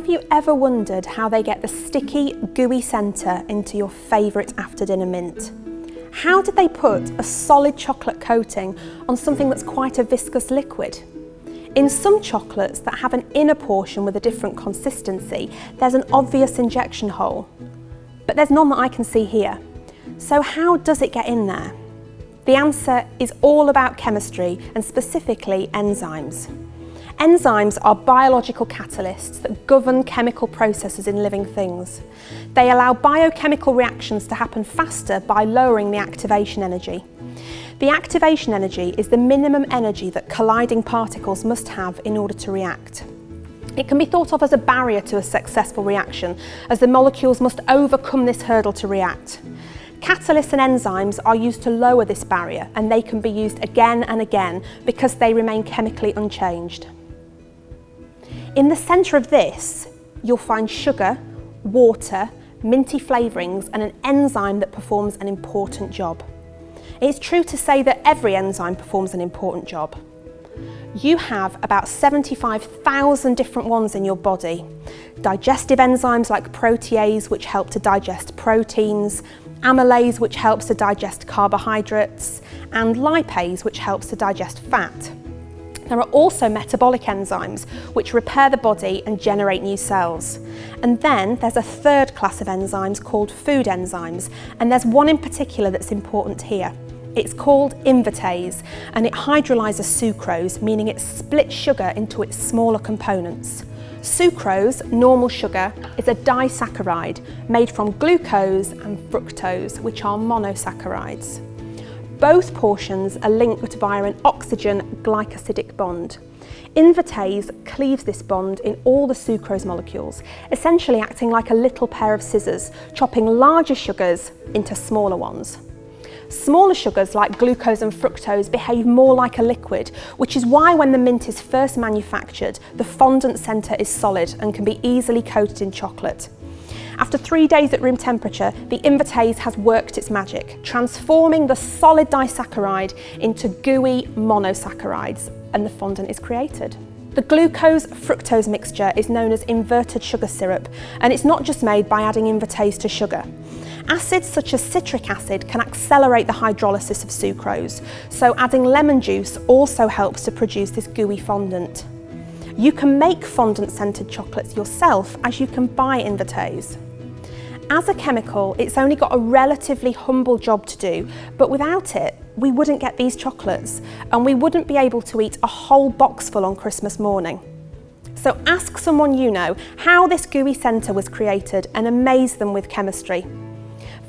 Have you ever wondered how they get the sticky, gooey centre into your favourite after-dinner mint? How did they put a solid chocolate coating on something that's quite a viscous liquid? In some chocolates that have an inner portion with a different consistency, there's an obvious injection hole, but there's none that I can see here. So how does it get in there? The answer is all about chemistry, and specifically enzymes. Enzymes are biological catalysts that govern chemical processes in living things. They allow biochemical reactions to happen faster by lowering the activation energy. The activation energy is the minimum energy that colliding particles must have in order to react. It can be thought of as a barrier to a successful reaction, as the molecules must overcome this hurdle to react. Catalysts and enzymes are used to lower this barrier, and they can be used again and again because they remain chemically unchanged. In the centre of this, you'll find sugar, water, minty flavourings and an enzyme that performs an important job. It's true to say that every enzyme performs an important job. You have about 75,000 different ones in your body. Digestive enzymes like protease, which help to digest proteins, amylase, which helps to digest carbohydrates, and lipase, which helps to digest fat. There are also metabolic enzymes, which repair the body and generate new cells. And then there's a third class of enzymes called food enzymes, and there's one in particular that's important here. It's called Invertase, and it hydrolyzes sucrose, meaning it splits sugar into its smaller components. Sucrose, normal sugar, is a disaccharide made from glucose and fructose, which are monosaccharides. Both portions are linked via an oxygen-glycosidic bond. Invertase cleaves this bond in all the sucrose molecules, essentially acting like a little pair of scissors, chopping larger sugars into smaller ones. Smaller sugars like glucose and fructose behave more like a liquid, which is why when the mint is first manufactured, the fondant centre is solid and can be easily coated in chocolate. After 3 days at room temperature, the Invertase has worked its magic, transforming the solid disaccharide into gooey monosaccharides, and the fondant is created. The glucose-fructose mixture is known as inverted sugar syrup, and it's not just made by adding Invertase to sugar. Acids such as citric acid can accelerate the hydrolysis of sucrose, so adding lemon juice also helps to produce this gooey fondant. You can make fondant-scented chocolates yourself, as you can buy Invertase. As a chemical, it's only got a relatively humble job to do, but without it, we wouldn't get these chocolates, and we wouldn't be able to eat a whole box full on Christmas morning. So ask someone you know how this gooey centre was created and amaze them with chemistry.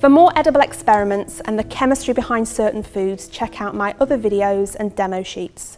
For more edible experiments and the chemistry behind certain foods, check out my other videos and demo sheets.